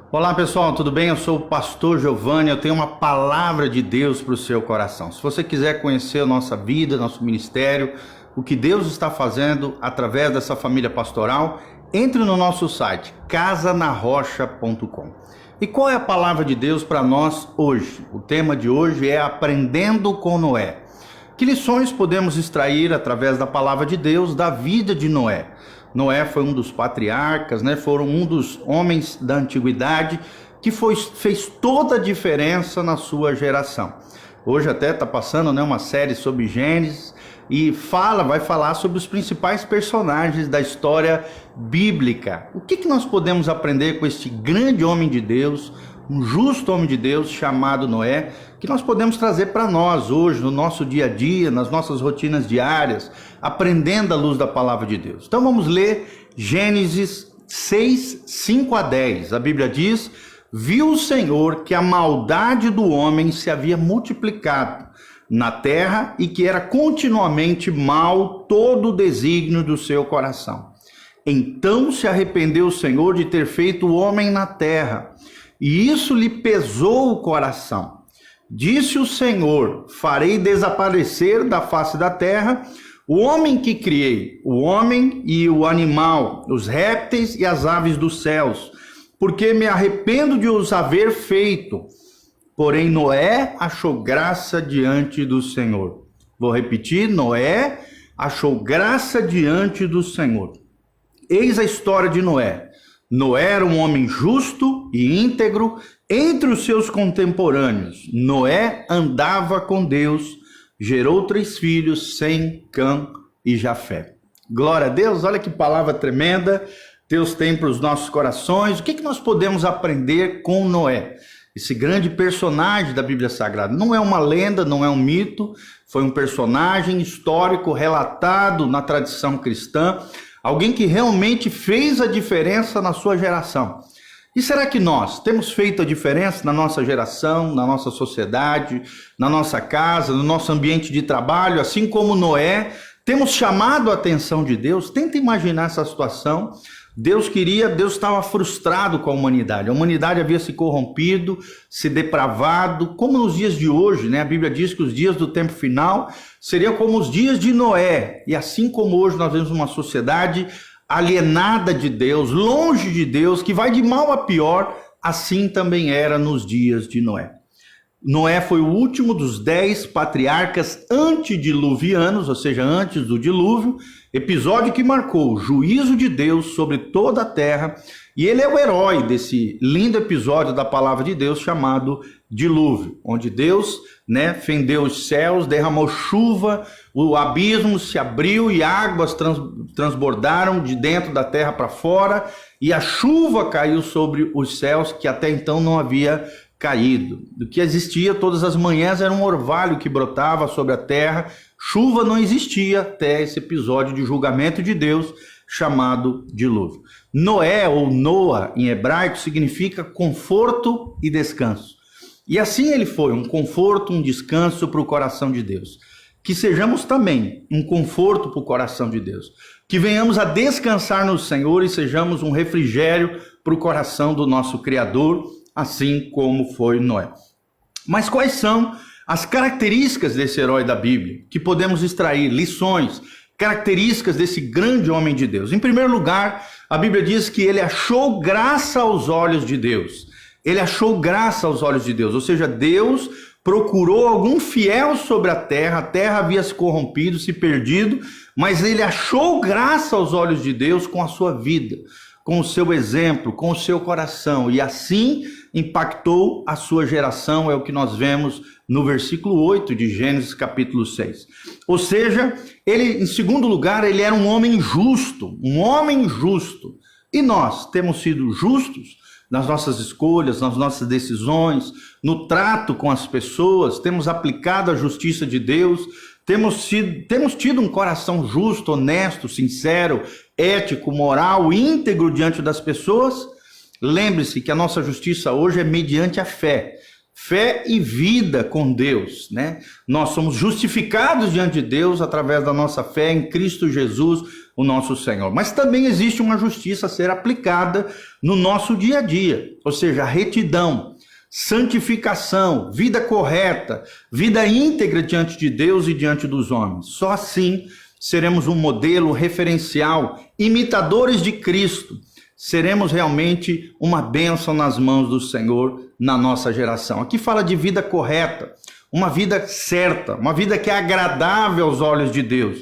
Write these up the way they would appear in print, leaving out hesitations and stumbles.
Olá pessoal, tudo bem? Eu sou o pastor Giovanni, eu tenho uma palavra de Deus para o seu coração. Se você quiser conhecer a nossa vida, nosso ministério, o que Deus está fazendo através dessa família pastoral, entre no nosso site, casanarrocha.com. E qual é a palavra de Deus para nós hoje? O tema de hoje é Aprendendo com Noé. Que lições podemos extrair através da palavra de Deus da vida de Noé? Noé foi um dos patriarcas, foram um dos homens da antiguidade que fez toda a diferença na sua geração. Hoje até está passando uma série sobre Gênesis e vai falar sobre os principais personagens da história bíblica. O que nós podemos aprender com este grande homem de Deus, um justo homem de Deus chamado Noé, que nós podemos trazer para nós hoje, no nosso dia a dia, nas nossas rotinas diárias, aprendendo à luz da palavra de Deus. Então vamos ler Gênesis 6, 5 a 10. A Bíblia diz: viu o Senhor que a maldade do homem se havia multiplicado na terra e que era continuamente mal todo o desígnio do seu coração. Então se arrependeu o Senhor de ter feito o homem na terra, e isso lhe pesou o coração. Disse o Senhor: farei desaparecer da face da terra o homem que criei, o homem e o animal, os répteis e as aves dos céus, porque me arrependo de os haver feito. Porém Noé achou graça diante do Senhor. Vou repetir: Noé achou graça diante do Senhor. Eis a história de Noé. Noé era um homem justo e íntegro entre os seus contemporâneos. Noé andava com Deus, gerou 3 filhos, Sem, Cã e Jafé. Glória a Deus, olha que palavra tremenda Deus tem para os nossos corações. O que nós podemos aprender com Noé? Esse grande personagem da Bíblia Sagrada. Não é uma lenda, não é um mito, foi um personagem histórico relatado na tradição cristã. Alguém que realmente fez a diferença na sua geração. E será que nós temos feito a diferença na nossa geração, na nossa sociedade, na nossa casa, no nosso ambiente de trabalho, assim como Noé? Temos chamado a atenção de Deus? Tenta imaginar essa situação. Deus estava frustrado com a humanidade. A humanidade havia se corrompido, se depravado, como nos dias de hoje, A Bíblia diz que os dias do tempo final seriam como os dias de Noé. E assim como hoje nós vemos uma sociedade alienada de Deus, longe de Deus, que vai de mal a pior, assim também era nos dias de Noé. Noé foi o último dos 10 patriarcas antediluvianos, ou seja, antes do dilúvio, episódio que marcou o juízo de Deus sobre toda a terra, e ele é o herói desse lindo episódio da palavra de Deus chamado dilúvio, onde Deus fendeu os céus, derramou chuva, o abismo se abriu e águas transbordaram de dentro da terra para fora, e a chuva caiu sobre os céus que até então não havia caído. Do que existia todas as manhãs era um orvalho que brotava sobre a terra. Chuva não existia até esse episódio de julgamento de Deus chamado dilúvio. Noé, ou Noa em hebraico, significa conforto e descanso. E assim ele foi, um conforto, um descanso para o coração de Deus. Que sejamos também um conforto para o coração de Deus. Que venhamos a descansar no Senhor e sejamos um refrigério para o coração do nosso Criador, assim como foi Noé. Mas quais são as características desse herói da Bíblia? Que podemos extrair lições, características desse grande homem de Deus. Em primeiro lugar, a Bíblia diz que ele achou graça aos olhos de Deus. Ele achou graça aos olhos de Deus, ou seja, Deus procurou algum fiel sobre a terra havia se corrompido, se perdido, mas ele achou graça aos olhos de Deus com a sua vida, com o seu exemplo, com o seu coração, e assim impactou a sua geração, é o que nós vemos no versículo 8 de Gênesis capítulo 6. Ou seja, ele, em segundo lugar, ele era um homem justo, E nós temos sido justos nas nossas escolhas, nas nossas decisões, no trato com as pessoas, temos aplicado a justiça de Deus, temos tido um coração justo, honesto, sincero, ético, moral, íntegro diante das pessoas. Lembre-se que a nossa justiça hoje é mediante a fé. fé e vida com Deus, né? Nós somos justificados diante de Deus através da nossa fé em Cristo Jesus, o nosso Senhor. Mas também existe uma justiça a ser aplicada no nosso dia a dia, ou seja, a retidão, santificação, vida correta, vida íntegra diante de Deus e diante dos homens. Só assim seremos um modelo referencial, imitadores de Cristo. Seremos realmente uma bênção nas mãos do Senhor na nossa geração. Aqui fala de vida correta, uma vida certa, uma vida que é agradável aos olhos de Deus,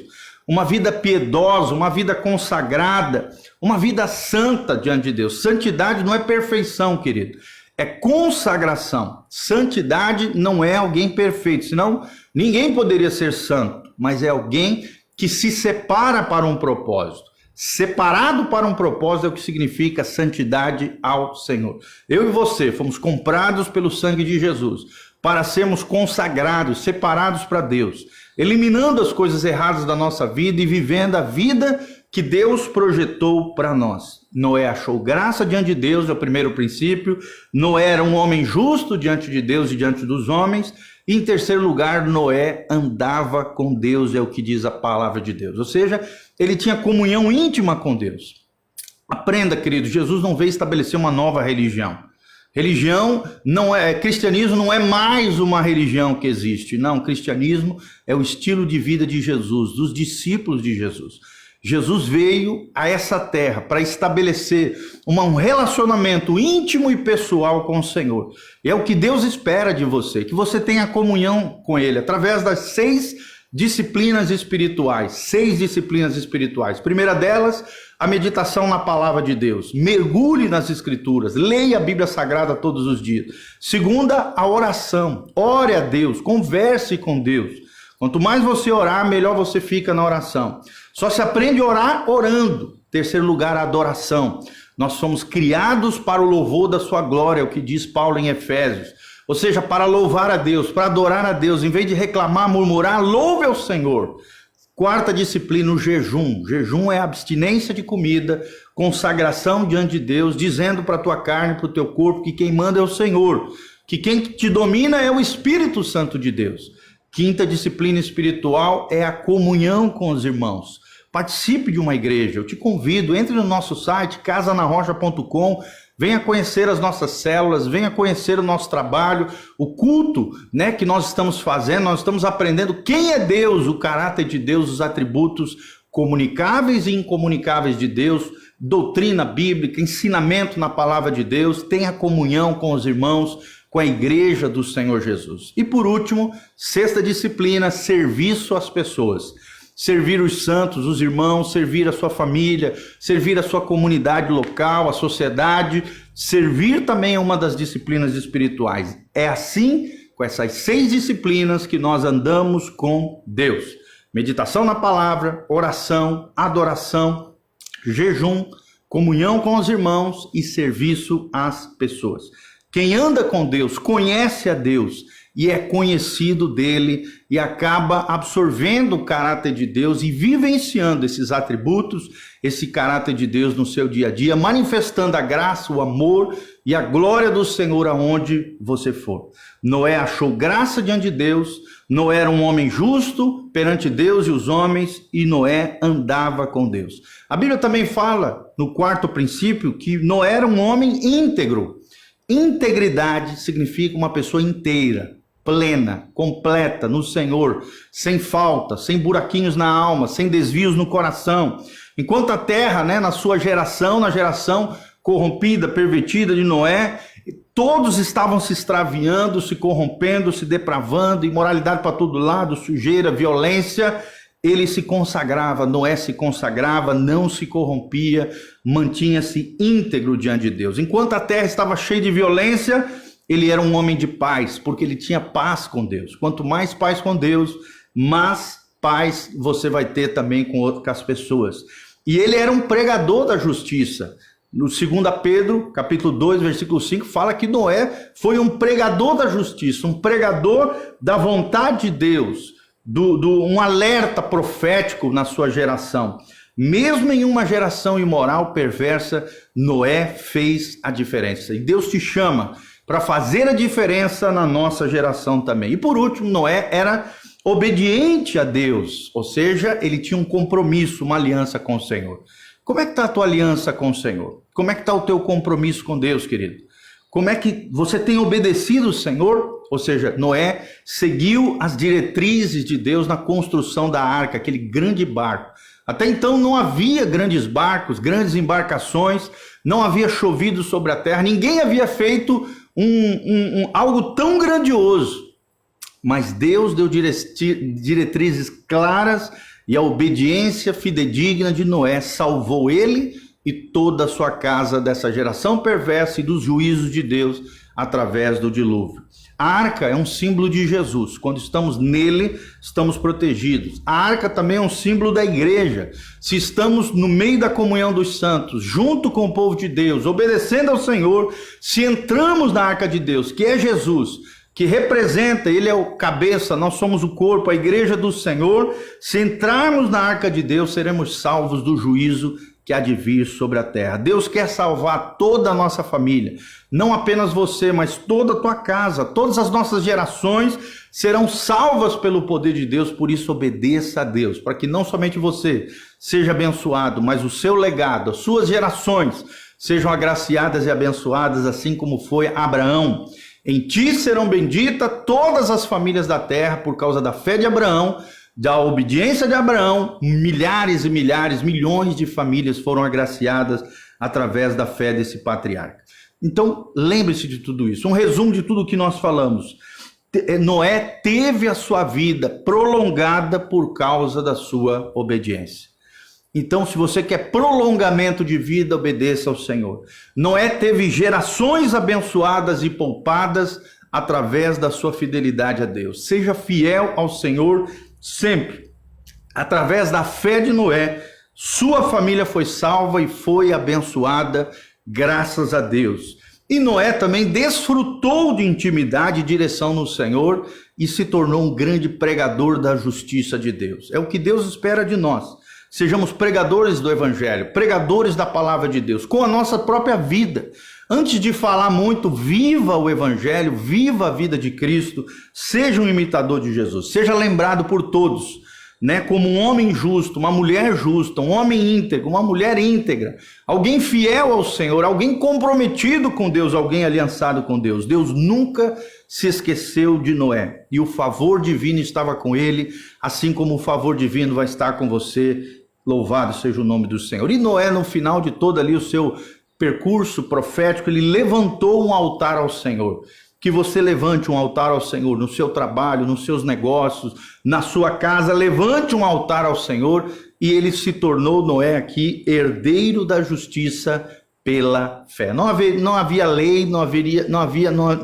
uma vida piedosa, uma vida consagrada, uma vida santa diante de Deus. Santidade não é perfeição, querido, é consagração. Santidade não é alguém perfeito, senão ninguém poderia ser santo, mas é alguém que se separa para um propósito. Separado para um propósito é o que significa santidade ao Senhor. Eu e você fomos comprados pelo sangue de Jesus para sermos consagrados, separados para Deus, eliminando as coisas erradas da nossa vida e vivendo a vida que Deus projetou para nós. Noé achou graça diante de Deus, é o primeiro princípio. Noé era um homem justo diante de Deus e diante dos homens. E em terceiro lugar, Noé andava com Deus, é o que diz a palavra de Deus. Ou seja, ele tinha comunhão íntima com Deus. Aprenda, querido, Jesus não veio estabelecer uma nova religião. Cristianismo não é mais uma religião que existe. Não, cristianismo é o estilo de vida de Jesus, dos discípulos de Jesus. Jesus veio a essa terra para estabelecer um relacionamento íntimo e pessoal com o Senhor. E é o que Deus espera de você, que você tenha comunhão com Ele, através das 6 disciplinas espirituais. 6 disciplinas espirituais. Primeira delas, a meditação na palavra de Deus. Mergulhe nas Escrituras, leia a Bíblia Sagrada todos os dias. Segunda, a oração. Ore a Deus, converse com Deus. Quanto mais você orar, melhor você fica na oração. Só se aprende a orar orando. Terceiro lugar, a adoração. Nós somos criados para o louvor da sua glória, é o que diz Paulo em Efésios. Ou seja, para louvar a Deus, para adorar a Deus. Em vez de reclamar, murmurar, louve ao Senhor. Quarta disciplina, o jejum. Jejum é abstinência de comida, consagração diante de Deus, dizendo para a tua carne, para o teu corpo, que quem manda é o Senhor. Que quem te domina é o Espírito Santo de Deus. Quinta disciplina espiritual é a comunhão com os irmãos. Participe de uma igreja. Eu te convido, entre no nosso site, casanarrocha.com, venha conhecer as nossas células, venha conhecer o nosso trabalho, o culto, né, que nós estamos fazendo. Nós estamos aprendendo quem é Deus, o caráter de Deus, os atributos comunicáveis e incomunicáveis de Deus, doutrina bíblica, ensinamento na palavra de Deus. Tenha comunhão com os irmãos, com a igreja do Senhor Jesus. E por último, sexta disciplina, serviço às pessoas. Servir os santos, os irmãos, servir a sua família, servir a sua comunidade local, a sociedade. Servir também é uma das disciplinas espirituais. É assim, com essas 6 disciplinas, que nós andamos com Deus. Meditação na palavra, oração, adoração, jejum, comunhão com os irmãos e serviço às pessoas. Quem anda com Deus, conhece a Deus e é conhecido dele e acaba absorvendo o caráter de Deus e vivenciando esses atributos, esse caráter de Deus no seu dia a dia, manifestando a graça, o amor e a glória do Senhor aonde você for. Noé achou graça diante de Deus, Noé era um homem justo perante Deus e os homens, e Noé andava com Deus. A Bíblia também fala, no quarto princípio, que Noé era um homem íntegro. Integridade significa uma pessoa inteira, plena, completa no Senhor, sem falta, sem buraquinhos na alma, sem desvios no coração. Enquanto a terra, né, na sua geração, na geração corrompida, pervertida de Noé, todos estavam se extraviando, se corrompendo, se depravando, imoralidade para todo lado, sujeira, violência. Ele se consagrava, Noé se consagrava, não se corrompia, mantinha-se íntegro diante de Deus. Enquanto a terra estava cheia de violência, ele era um homem de paz, porque ele tinha paz com Deus. Quanto mais paz com Deus, mais paz você vai ter também com as pessoas. E ele era um pregador da justiça. No 2 Pedro, capítulo 2, versículo 5, fala que Noé foi um pregador da justiça, um pregador da vontade de Deus, um alerta profético na sua geração. Mesmo em uma geração imoral, perversa, Noé fez a diferença. E Deus te chama para fazer a diferença na nossa geração também. E por último, Noé era obediente a Deus, ou seja, ele tinha um compromisso, uma aliança com o Senhor. Como é que está a tua aliança com o Senhor? Como é que está o teu compromisso com Deus, querido? Como é que você tem obedecido o Senhor? Ou seja, Noé seguiu as diretrizes de Deus na construção da arca, aquele grande barco. Até então não havia grandes barcos, grandes embarcações, não havia chovido sobre a terra, ninguém havia feito algo tão grandioso. Mas Deus deu diretrizes claras e a obediência fidedigna de Noé salvou ele e toda a sua casa dessa geração perversa e dos juízos de Deus através do dilúvio. A arca é um símbolo de Jesus. Quando estamos nele, estamos protegidos. A arca também é um símbolo da igreja. Se estamos no meio da comunhão dos santos, junto com o povo de Deus, obedecendo ao Senhor, se entramos na arca de Deus, que é Jesus, que representa, ele é o cabeça, nós somos o corpo, a igreja do Senhor, se entrarmos na arca de Deus, seremos salvos do juízo que há de vir sobre a terra. Deus quer salvar toda a nossa família, não apenas você, mas toda a tua casa, todas as nossas gerações serão salvas pelo poder de Deus, por isso obedeça a Deus, para que não somente você seja abençoado, mas o seu legado, as suas gerações sejam agraciadas e abençoadas, assim como foi Abraão. Em ti serão benditas todas as famílias da terra, por causa da fé de Abraão, da obediência de Abraão, milhares e milhares, milhões de famílias foram agraciadas através da fé desse patriarca. Então, lembre-se de tudo isso. Um resumo de tudo que nós falamos. Noé teve a sua vida prolongada por causa da sua obediência. Então, se você quer prolongamento de vida, obedeça ao Senhor. Noé teve gerações abençoadas e poupadas através da sua fidelidade a Deus. Seja fiel ao Senhor sempre. Através da fé de Noé, sua família foi salva e foi abençoada, graças a Deus. E Noé também desfrutou de intimidade e direção no Senhor e se tornou um grande pregador da justiça de Deus. É o que Deus espera de nós. Sejamos pregadores do Evangelho, pregadores da palavra de Deus, com a nossa própria vida. Antes de falar muito, viva o Evangelho, viva a vida de Cristo, seja um imitador de Jesus, seja lembrado por todos, né, como um homem justo, uma mulher justa, um homem íntegro, uma mulher íntegra, alguém fiel ao Senhor, alguém comprometido com Deus, alguém aliançado com Deus. Deus nunca se esqueceu de Noé e o favor divino estava com ele, assim como o favor divino vai estar com você. Louvado seja o nome do Senhor. E Noé, no final de todo ali o seu percurso profético, ele levantou um altar ao Senhor. Que você levante um altar ao Senhor no seu trabalho, nos seus negócios, na sua casa, levante um altar ao Senhor. E ele se tornou, Noé aqui, herdeiro da justiça pela fé. Não havia lei,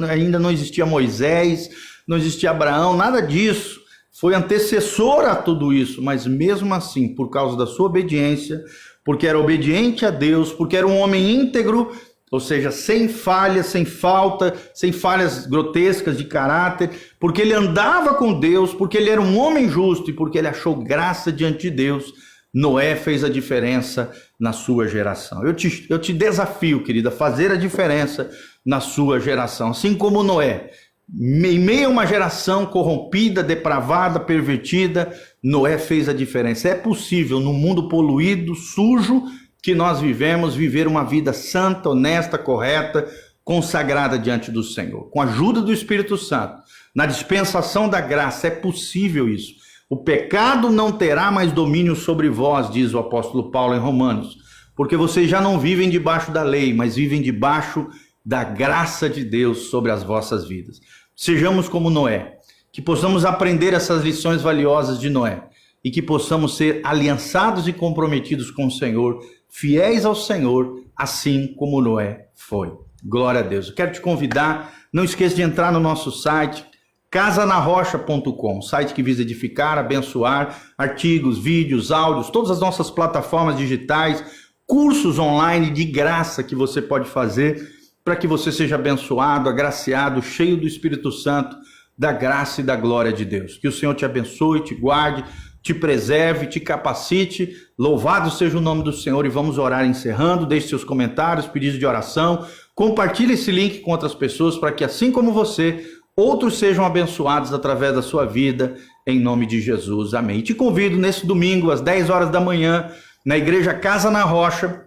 ainda não existia Moisés, não existia Abraão, nada disso. Foi antecessor a tudo isso, mas mesmo assim, por causa da sua obediência, porque era obediente a Deus, porque era um homem íntegro, ou seja, sem falha, sem falta, sem falhas grotescas de caráter, porque ele andava com Deus, porque ele era um homem justo e porque ele achou graça diante de Deus, Noé fez a diferença na sua geração. Eu te desafio, querida, a fazer a diferença na sua geração, assim como Noé. Em meio a uma geração corrompida, depravada, pervertida, Noé fez a diferença. É possível, no mundo poluído, sujo, que nós vivemos, viver uma vida santa, honesta, correta, consagrada diante do Senhor. Com a ajuda do Espírito Santo, na dispensação da graça, é possível isso. O pecado não terá mais domínio sobre vós, diz o apóstolo Paulo em Romanos, porque vocês já não vivem debaixo da lei, mas vivem debaixo da graça de Deus sobre as vossas vidas. Sejamos como Noé, que possamos aprender essas lições valiosas de Noé e que possamos ser aliançados e comprometidos com o Senhor, fiéis ao Senhor, assim como Noé foi. Glória a Deus. Eu quero te convidar, não esqueça de entrar no nosso site, casanarrocha.com, site que visa edificar, abençoar, artigos, vídeos, áudios, todas as nossas plataformas digitais, cursos online de graça que você pode fazer para que você seja abençoado, agraciado, cheio do Espírito Santo, da graça e da glória de Deus. Que o Senhor te abençoe, te guarde, te preserve, te capacite. Louvado seja o nome do Senhor e vamos orar encerrando. Deixe seus comentários, pedidos de oração. Compartilhe esse link com outras pessoas para que, assim como você, outros sejam abençoados através da sua vida, em nome de Jesus. Amém. E te convido nesse domingo, às 10 horas da manhã, na Igreja Casa na Rocha.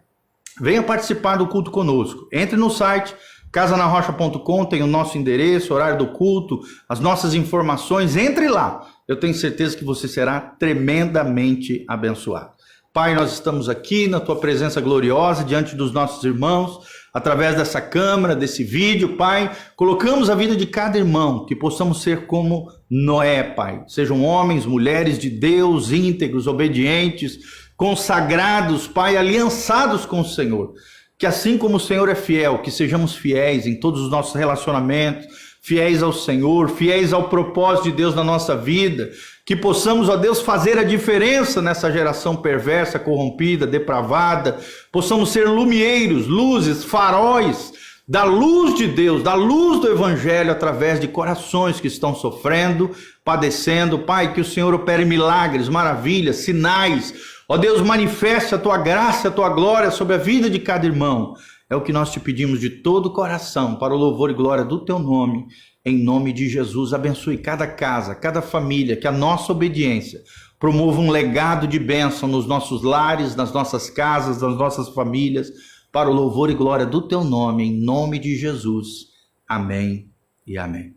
Venha participar do culto conosco. Entre no site casanarrocha.com, tem o nosso endereço, horário do culto, as nossas informações. Entre lá. Eu tenho certeza que você será tremendamente abençoado. Pai, nós estamos aqui na tua presença gloriosa, diante dos nossos irmãos, através dessa câmera, desse vídeo, Pai. Colocamos a vida de cada irmão, que possamos ser como Noé, Pai. Sejam homens, mulheres de Deus, íntegros, obedientes, consagrados, Pai, aliançados com o Senhor. Que assim como o Senhor é fiel, que sejamos fiéis em todos os nossos relacionamentos, fiéis ao Senhor, fiéis ao propósito de Deus na nossa vida, que possamos, ó Deus, fazer a diferença nessa geração perversa, corrompida, depravada, possamos ser lumieiros, luzes, faróis da luz de Deus, da luz do Evangelho, através de corações que estão sofrendo, padecendo. Pai, que o Senhor opere milagres, maravilhas, sinais. Ó Deus, manifeste a tua graça, a tua glória sobre a vida de cada irmão. É o que nós te pedimos de todo o coração, para o louvor e glória do teu nome. Em nome de Jesus, abençoe cada casa, cada família, que a nossa obediência promova um legado de bênção nos nossos lares, nas nossas casas, nas nossas famílias, para o louvor e glória do teu nome, em nome de Jesus. Amém e amém.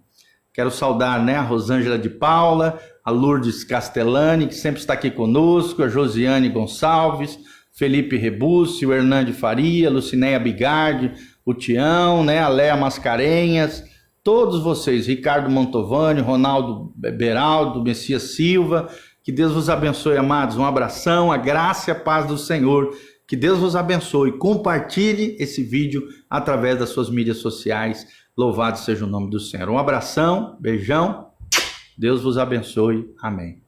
Quero saudar, a Rosângela de Paula, a Lourdes Castellani, que sempre está aqui conosco, a Josiane Gonçalves, Felipe Rebussi, o Hernande Faria, Lucinéia Bigardi, o Tião, a Léa Mascarenhas, todos vocês, Ricardo Mantovani, Ronaldo Beraldo, Messias Silva, que Deus vos abençoe, amados. Um abração, a graça e a paz do Senhor. Que Deus vos abençoe. Compartilhe esse vídeo através das suas mídias sociais. Louvado seja o nome do Senhor. Um abração, beijão. Deus vos abençoe. Amém.